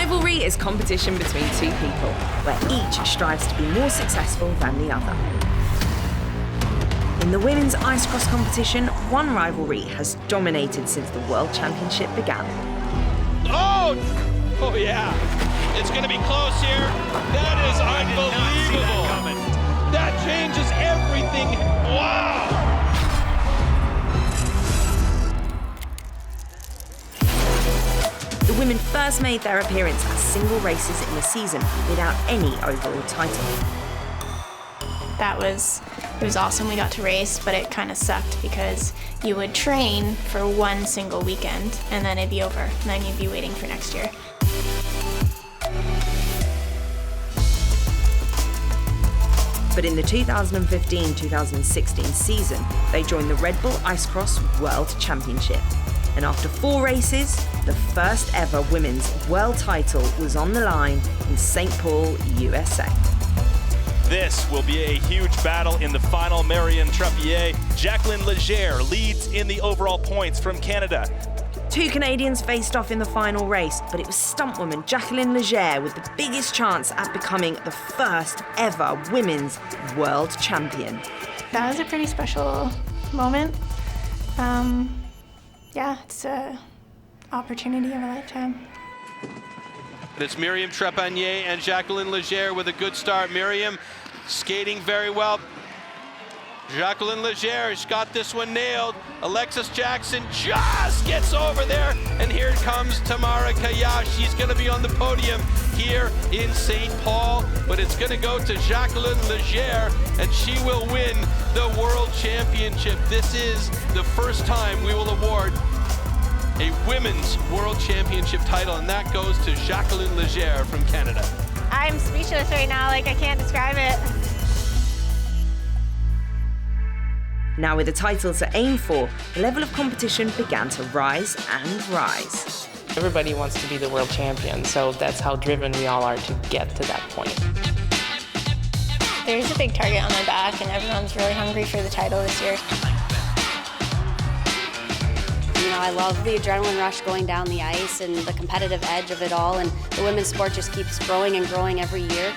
Rivalry is competition between two people, where each strives to be more successful than the other. In the women's ice cross competition, one rivalry has dominated since the World Championship began. Oh yeah, it's gonna be close here. That is unbelievable. That changes everything. Wow. The women first made their appearance as single races in the season without any overall title. It was awesome. We got to race, but it kind of sucked because you would train for one single weekend and then it'd be over, and then you'd be waiting for next year. But in the 2015-2016 season, they joined the Red Bull Ice Cross World Championship. And after 4 races, the first ever women's world title was on the line in St. Paul, USA. This will be a huge battle in the final. Myriam Treppier, Jacqueline Legere leads in the overall points from Canada. 2 Canadians faced off in the final race, but it was stuntwoman Jacqueline Legere with the biggest chance at becoming the first ever women's world champion. That was a pretty special moment. Yeah, it's an opportunity of a lifetime. It's Myriam Treppier and Jacqueline Legere with a good start. Myriam skating very well. Jacqueline Legere's got this one nailed. Alexis Jackson just gets over there, and here comes Tamara Kayash. She's going to be on the podium here in St. Paul, but it's going to go to Jacqueline Legere, and she will win the World Championship. This is the first time we will award a women's World Championship title, and that goes to Jacqueline Legere from Canada. I'm speechless right now, I can't describe it. Now with the title to aim for, the level of competition began to rise and rise. Everybody wants to be the world champion, so that's how driven we all are to get to that point. There's a big target on my back, and everyone's really hungry for the title this year. You know, I love the adrenaline rush going down the ice and the competitive edge of it all, and the women's sport just keeps growing and growing every year.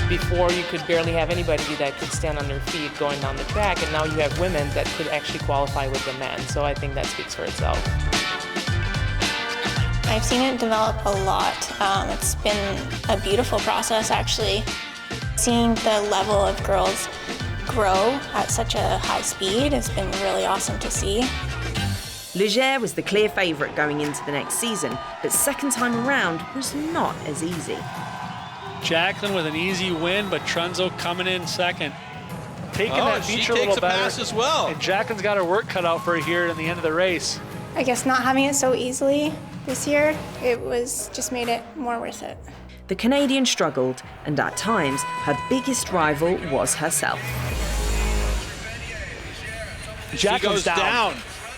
Before, you could barely have anybody that could stand on their feet going down the track, and now you have women that could actually qualify with the men, so I think that speaks for itself. I've seen it develop a lot. It's been a beautiful process, actually. Seeing the level of girls grow at such a high speed has been really awesome to see. Legere was the clear favourite going into the next season, but second time around was not as easy. Jacqueline with an easy win, but Trunzo coming in second. Taking that feature a she little takes a better. pass as well. And Jacqueline's got her work cut out for her here in the end of the race. I guess not having it so easily this year, just made it more worth it. The Canadian struggled, and at times, her biggest rival was herself. She goes down.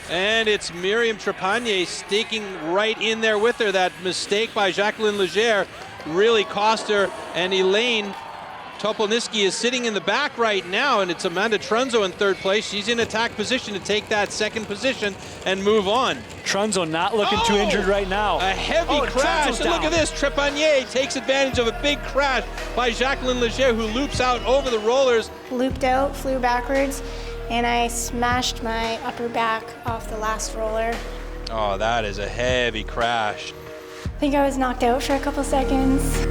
And it's Myriam Treppier staking right in there with her. That mistake by Jacqueline Legere really cost her, and Elaine Topolniski is sitting in the back right now, and it's Amanda Trunzo in third place. She's in attack position to take that second position and move on. Trunzo not looking too injured right now. A heavy crash, and look at this. Treppier takes advantage of a big crash by Jacqueline Legere, who loops out over the rollers. Looped out, flew backwards, and I smashed my upper back off the last roller. Oh, that is a heavy crash. I think I was knocked out for a couple seconds.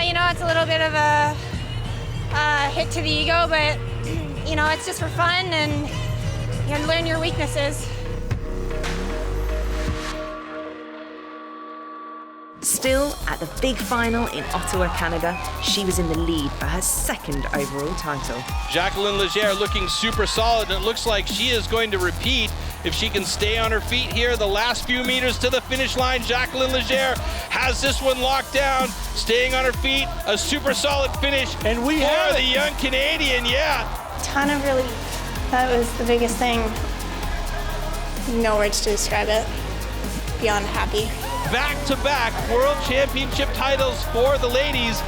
You know, it's a little bit of a hit to the ego, but, you know, it's just for fun, and you can learn your weaknesses. Still, at the big final in Ottawa, Canada, she was in the lead for her second overall title. Jacqueline Legere looking super solid, and it looks like she is going to repeat if she can stay on her feet here. The last few meters to the finish line, Jacqueline Legere has this one locked down, staying on her feet, a super solid finish. And we for have the young Canadian, yeah. Ton of relief. That was the biggest thing. No words to describe it. Beyond happy. Back-to-back World Championship titles for the ladies.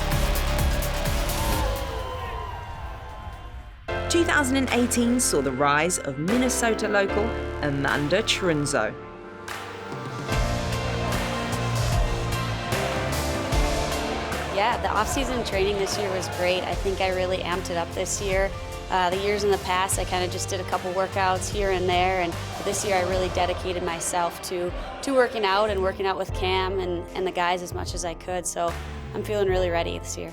2018 saw the rise of Minnesota local Amanda Trunzo. Yeah, the off-season training this year was great. I think I really amped it up this year. The years in the past, I kind of just did a couple workouts here and there, and this year I really dedicated myself to working out and working out with Cam and the guys as much as I could, so I'm feeling really ready this year.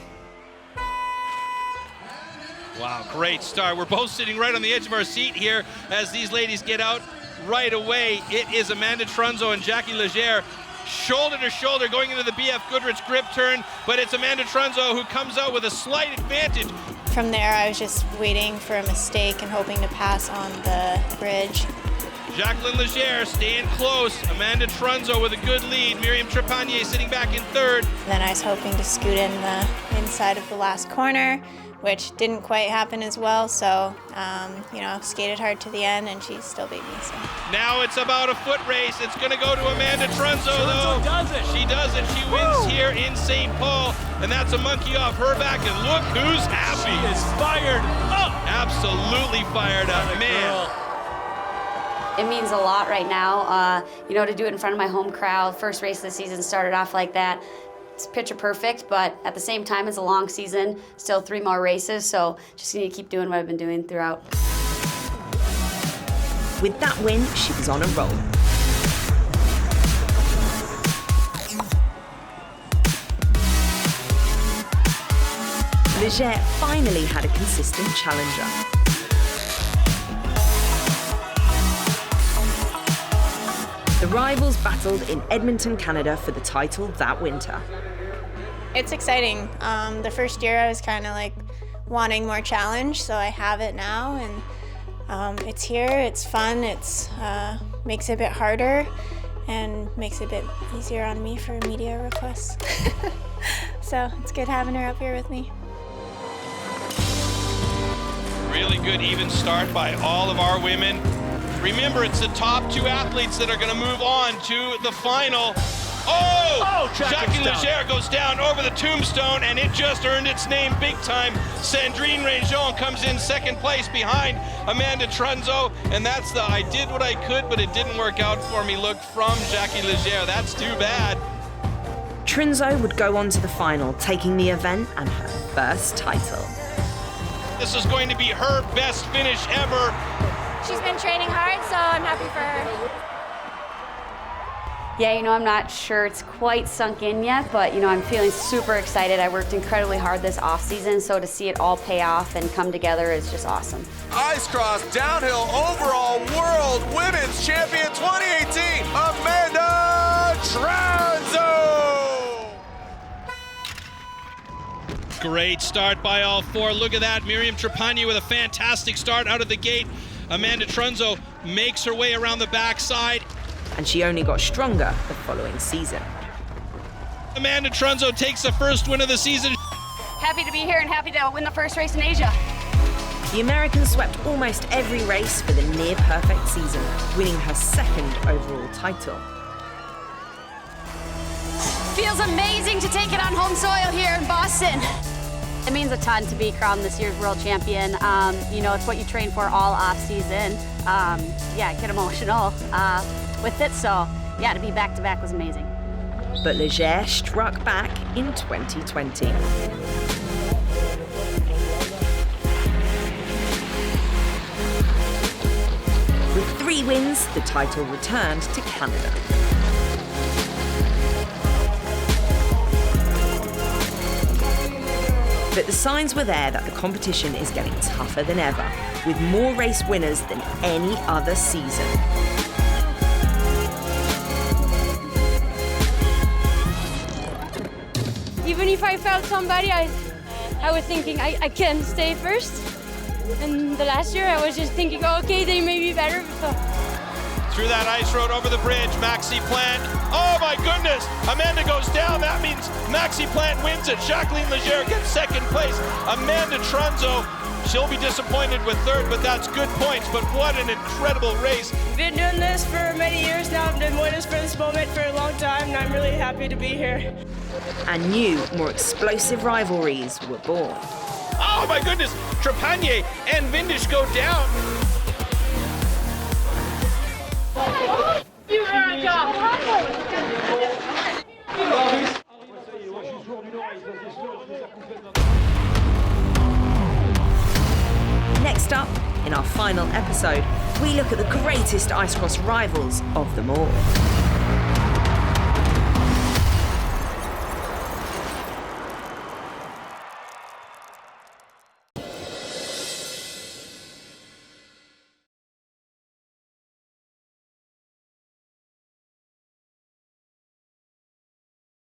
Wow, great start. We're both sitting right on the edge of our seat here as these ladies get out right away. It is Amanda Trunzo and Jacqueline Legere shoulder to shoulder going into the BF Goodrich grip turn, but it's Amanda Trunzo who comes out with a slight advantage. From there, I was just waiting for a mistake and hoping to pass on the bridge. Jacqueline Legere staying close. Amanda Trunzo with a good lead. Miriam Trepanier sitting back in third. Then I was hoping to scoot in the inside of the last corner, which didn't quite happen as well. So, skated hard to the end, and she still beat me. So. Now it's about a foot race. It's going to go to Amanda Trunzo, though. Does it. She does it. She wins here in St. Paul, and that's a monkey off her back. And look who's happy. She is fired up. Absolutely fired up, man. It means a lot right now, to do it in front of my home crowd. First race of the season started off like that. It's picture perfect, but at the same time, it's a long season, still 3 more races, so just need to keep doing what I've been doing throughout. With that win, she was on a roll. Legere finally had a consistent challenger. The rivals battled in Edmonton, Canada for the title that winter. It's exciting. The first year I was kind of like wanting more challenge, so I have it now, and it's here, it's fun, it's makes it a bit harder and makes it a bit easier on me for media requests. So it's good having her up here with me. Really good even start by all of our women. Remember, it's the top 2 athletes that are going to move on to the final. Oh, Jacqueline Legere goes down over the tombstone, and it just earned its name big time. Sandrine Rangeon comes in second place behind Amanda Trunzo, and that's the I did what I could, but it didn't work out for me look from Jacqueline Legere. That's too bad. Trunzo would go on to the final, taking the event and her first title. This is going to be her best finish ever. She's been training hard, so I'm happy for her. Yeah, I'm not sure it's quite sunk in yet, but I'm feeling super excited. I worked incredibly hard this off season, so to see it all pay off and come together is just awesome. Ice cross downhill overall world women's champion 2018, Amanda Trunzo. Great start by all 4. Look at that, Miriam Trepanier with a fantastic start out of the gate. Amanda Trunzo makes her way around the backside. And she only got stronger the following season. Amanda Trunzo takes the first win of the season. Happy to be here and happy to win the first race in Asia. The American swept almost every race for the near-perfect season, winning her 2nd overall title. Feels amazing to take it on home soil here in Boston. It means a ton to be crowned this year's world champion. It's what you train for all off season. I get emotional with it, so yeah, to be back-to-back was amazing. But Legere struck back in 2020. With 3 wins, the title returned to Canada. But the signs were there that the competition is getting tougher than ever, with more race winners than any other season. Even if I felt somebody, I was thinking I can stay first. And the last year I was just thinking, okay, they may be better. So. Through that ice road over the bridge, Maxi Plant. Oh my goodness, Amanda goes down. That means Maxi Plant wins it. Jacqueline Legere gets 2nd place. Amanda Trunzo, she'll be disappointed with 3rd, but that's good points. But what an incredible race. Been doing this for many years now. I've been waiting for this moment for a long time, and I'm really happy to be here. And new, more explosive rivalries were born. Oh Oh my goodness, Trepanier and Vindish go down. Next up, in our final episode, we look at the greatest ice cross rivals of them all.